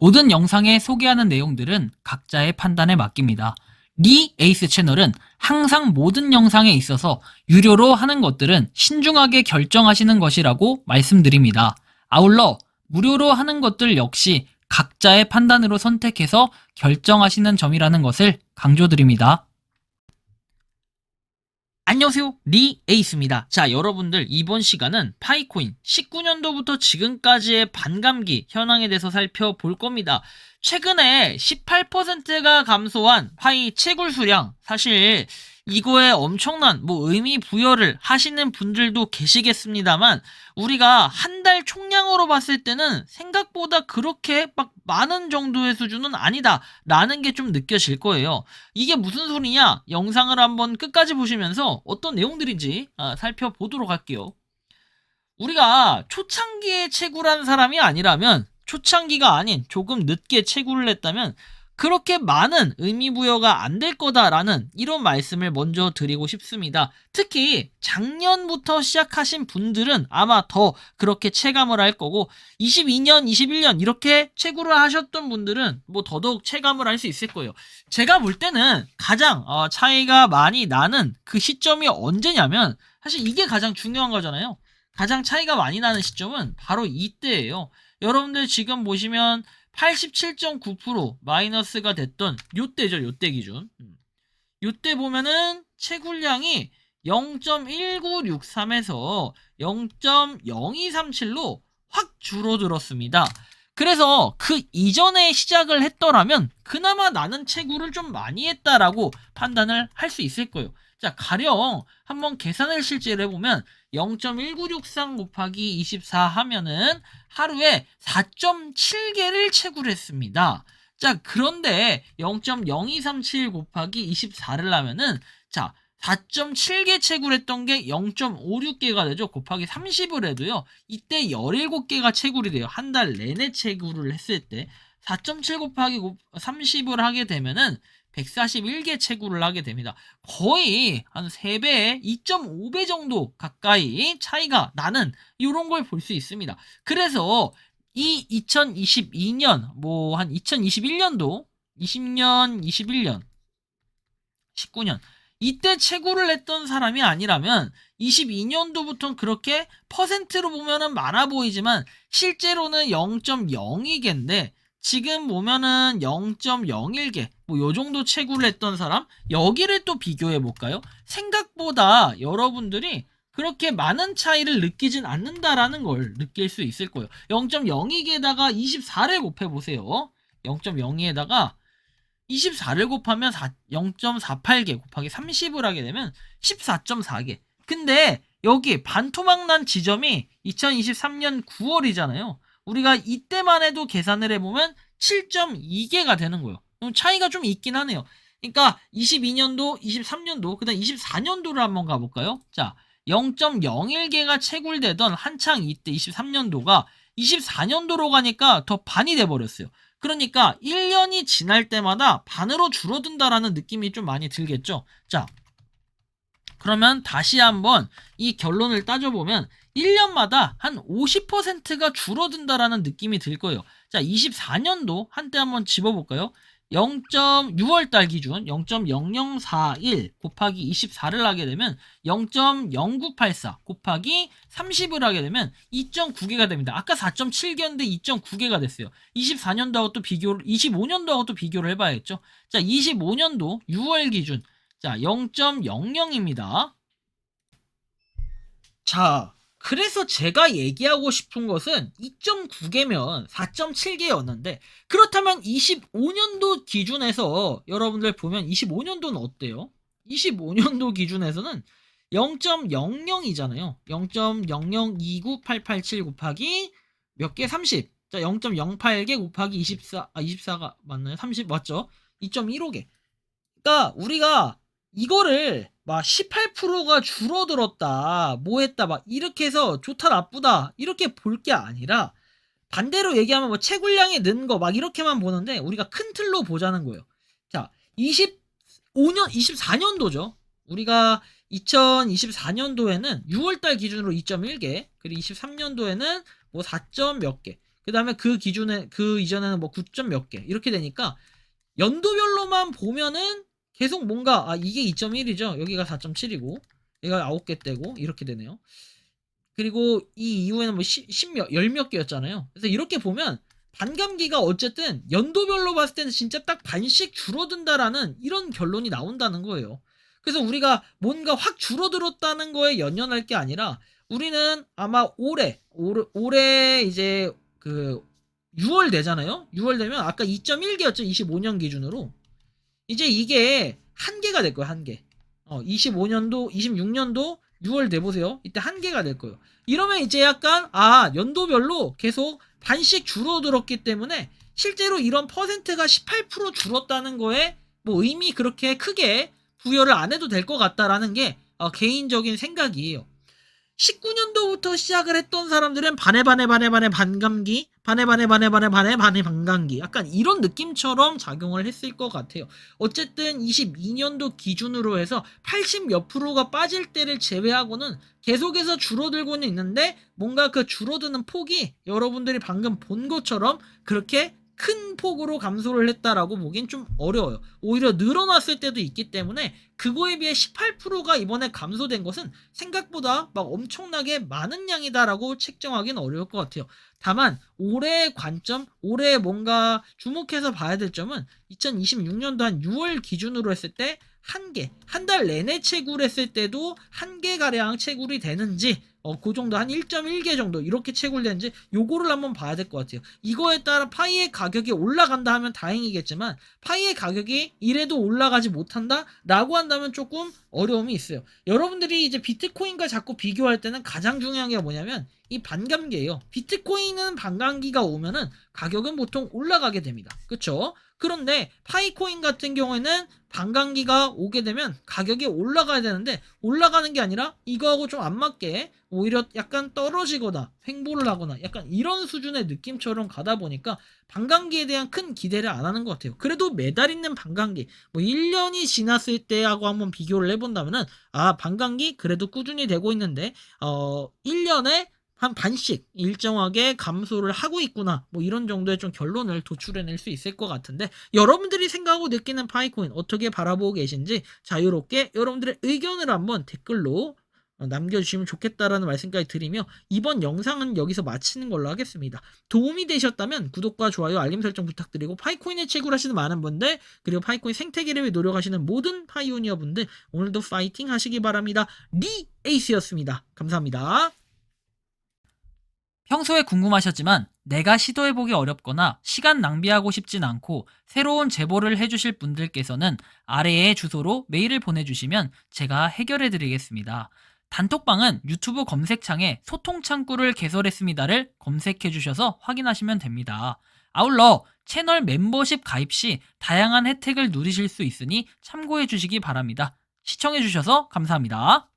모든 영상에 소개하는 내용들은 각자의 판단에 맡깁니다. 리 에이스 채널은 항상 모든 영상에 있어서 유료로 하는 것들은 신중하게 결정하시는 것이라고 말씀드립니다. 아울러 무료로 하는 것들 역시 각자의 판단으로 선택해서 결정하시는 점이라는 것을 강조드립니다. 안녕하세요, 리 에이스입니다. 자, 여러분들 이번 시간은 파이코인 19년도부터 지금까지의 반감기 현황에 대해서 살펴볼 겁니다. 최근에 18%가 감소한 파이 채굴 수량, 사실 이거에 엄청난 의미 부여를 하시는 분들도 계시겠습니다만, 우리가 한 달 총량으로 봤을 때는 생각보다 그렇게 막 많은 정도의 수준은 아니다 라는 게 좀 느껴질 거예요. 이게 무슨 소리냐? 영상을 한번 끝까지 보시면서 어떤 내용들인지 살펴보도록 할게요. 우리가 초창기에 채굴한 사람이 아니라면, 초창기가 아닌 조금 늦게 채굴을 했다면 그렇게 많은 의미부여가 안 될 거다라는 이런 말씀을 먼저 드리고 싶습니다. 특히 작년부터 시작하신 분들은 아마 더 그렇게 체감을 할 거고, 22년, 21년 이렇게 채굴을 하셨던 분들은 더더욱 체감을 할 수 있을 거예요. 제가 볼 때는 가장 차이가 많이 나는 그 시점이 언제냐면, 사실 이게 가장 중요한 거잖아요. 가장 차이가 많이 나는 시점은 바로 이때예요. 여러분들 지금 보시면 87.9% 마이너스가 됐던 요때죠. 요때 기준. 요때 보면은 채굴량이 0.1963에서 0.0237로 확 줄어들었습니다. 그래서 그 이전에 시작을 했더라면 그나마 나는 채굴을 좀 많이 했다라고 판단을 할 수 있을 거예요. 자, 가령 한번 계산을 실제로 해보면 0.1963 곱하기 24 하면은 하루에 4.7개를 채굴했습니다. 자, 그런데 0.0237 곱하기 24를 하면은, 자, 4.7개 채굴했던 게 0.56개가 되죠. 곱하기 30을 해도요, 이때 17개가 채굴이 돼요. 한 달 내내 채굴을 했을 때 4.7 곱하기 30을 하게 되면은 141개 채굴을 하게 됩니다. 거의 한 3배, 2.5배 정도 가까이 차이가 나는 이런 걸 볼 수 있습니다. 그래서 이 2022년, 한 2021년도, 20년, 21년, 19년, 이때 채굴을 했던 사람이 아니라면 22년도부터는 그렇게 퍼센트로 보면은 많아 보이지만 실제로는 0.02개인데 지금 보면은 0.01개 요 정도 채굴을 했던 사람, 여기를 또 비교해 볼까요? 생각보다 여러분들이 그렇게 많은 차이를 느끼진 않는다라는 걸 느낄 수 있을 거예요. 0.02개에다가 24를 곱해 보세요. 0.02에다가 24를 곱하면 0.48개 곱하기 30을 하게 되면 14.4개. 근데 여기 반토막 난 지점이 2023년 9월이잖아요. 우리가 이때만 해도 계산을 해보면 7.2개가 되는 거예요. 차이가 좀 있긴 하네요. 그러니까 22년도, 23년도, 그 다음 24년도를 한번 가볼까요? 자, 0.01개가 채굴되던 한창 이때 23년도가 24년도로 가니까 더 반이 돼버렸어요. 그러니까 1년이 지날 때마다 반으로 줄어든다라는 느낌이 좀 많이 들겠죠. 자, 그러면 다시 한번 이 결론을 따져보면 1년마다 한 50%가 줄어든다라는 느낌이 들 거예요. 자, 24년도 한때 한번 집어볼까요? 6월달 기준 0.0041 곱하기 24를 하게 되면 0.0984 곱하기 30을 하게 되면 2.9개가 됩니다. 아까 4.7개였는데 2.9개가 됐어요. 24년도하고 또 비교를, 25년도하고 또 비교를 해봐야겠죠. 자, 25년도 6월 기준, 자, 0.00입니다. 자, 그래서 제가 얘기하고 싶은 것은 2.9개면 4.7개였는데, 그렇다면 25년도 기준에서 여러분들 보면 25년도는 어때요? 25년도 기준에서는 0.00이잖아요. 0.0029887 곱하기 몇 개? 30. 자, 0.08개 곱하기 24가 맞나요? 30 맞죠? 2.15개. 그러니까 우리가 이거를 막 18%가 줄어들었다, 뭐 했다, 막 이렇게 해서 좋다, 나쁘다, 이렇게 볼 게 아니라 반대로 얘기하면 채굴량이 는 거 막 이렇게만 보는데 우리가 큰 틀로 보자는 거예요. 자, 25년, 24년도죠. 우리가 2024년도에는 6월달 기준으로 2.1개, 그리고 23년도에는 4점 몇 개, 그 다음에 그 이전에는 뭐 9점 몇 개 이렇게 되니까 연도별로만 보면은 계속 뭔가 이게 2.1이죠. 여기가 4.7이고 얘가 9개 떼고 이렇게 되네요. 그리고 이 이후에는 뭐 10몇 개였잖아요. 그래서 이렇게 보면 반감기가 어쨌든 연도별로 봤을 때는 진짜 딱 반씩 줄어든다라는 이런 결론이 나온다는 거예요. 그래서 우리가 뭔가 확 줄어들었다는 거에 연연할 게 아니라 우리는 아마 올해 이제 그 6월 되잖아요. 6월 되면 아까 2.1개였죠. 25년 기준으로. 이제 이게 한계가 될 거예요. 한계. 25년도, 26년도 6월 돼보세요. 이때 한계가 될 거예요. 이러면 이제 약간 연도별로 계속 반씩 줄어들었기 때문에 실제로 이런 퍼센트가 18% 줄었다는 거에 뭐 의미 그렇게 크게 부여를 안 해도 될 것 같다라는 게 개인적인 생각이에요. 19년도부터 시작을 했던 사람들은 반에 반감기, 반에 반감기, 약간 이런 느낌처럼 작용을 했을 것 같아요. 어쨌든 22년도 기준으로 해서 80 몇 프로가 빠질 때를 제외하고는 계속해서 줄어들고는 있는데 뭔가 그 줄어드는 폭이 여러분들이 방금 본 것처럼 그렇게 큰 폭으로 감소를 했다라고 보긴 좀 어려워요. 오히려 늘어났을 때도 있기 때문에 그거에 비해 18%가 이번에 감소된 것은 생각보다 막 엄청나게 많은 양이다라고 책정하기는 어려울 것 같아요. 다만 올해의 관점, 올해 뭔가 주목해서 봐야 될 점은 2026년도 한 6월 기준으로 했을 때 한 달 내내 채굴 했을 때도 1개가량 채굴이 되는지 그 정도 한 1.1개 정도 이렇게 채굴되는지 요거를 한번 봐야 될 것 같아요. 이거에 따라 파이의 가격이 올라간다 하면 다행이겠지만 파이의 가격이 이래도 올라가지 못한다 라고 한다면 조금 어려움이 있어요. 여러분들이 이제 비트코인과 자꾸 비교할 때는 가장 중요한 게 뭐냐면 이 반감기예요. 비트코인은 반감기가 오면은 가격은 보통 올라가게 됩니다. 그쵸? 그런데 파이코인 같은 경우에는 반감기가 오게 되면 가격이 올라가야 되는데 올라가는 게 아니라 이거하고 좀 안 맞게 오히려 약간 떨어지거나 횡보를 하거나 약간 이런 수준의 느낌처럼 가다 보니까 반감기에 대한 큰 기대를 안 하는 것 같아요. 그래도 매달 있는 반감기 뭐 1년이 지났을 때하고 한번 비교를 해본다면은 반감기 그래도 꾸준히 되고 있는데 1년에 한 반씩 일정하게 감소를 하고 있구나 뭐 이런 정도의 좀 결론을 도출해낼 수 있을 것 같은데 여러분들이 생각하고 느끼는 파이코인 어떻게 바라보고 계신지 자유롭게 여러분들의 의견을 한번 댓글로 남겨주시면 좋겠다라는 말씀까지 드리며 이번 영상은 여기서 마치는 걸로 하겠습니다. 도움이 되셨다면 구독과 좋아요 알림 설정 부탁드리고 파이코인에 채굴하시는 많은 분들 그리고 파이코인 생태계를 위해 노력하시는 모든 파이오니어 분들 오늘도 파이팅 하시기 바랍니다. 리 에이스였습니다. 감사합니다. 평소에 궁금하셨지만 내가 시도해보기 어렵거나 시간 낭비하고 싶진 않고 새로운 제보를 해주실 분들께서는 아래의 주소로 메일을 보내주시면 제가 해결해드리겠습니다. 단톡방은 유튜브 검색창에 소통창구를 개설했습니다를 검색해주셔서 확인하시면 됩니다. 아울러 채널 멤버십 가입 시 다양한 혜택을 누리실 수 있으니 참고해주시기 바랍니다. 시청해주셔서 감사합니다.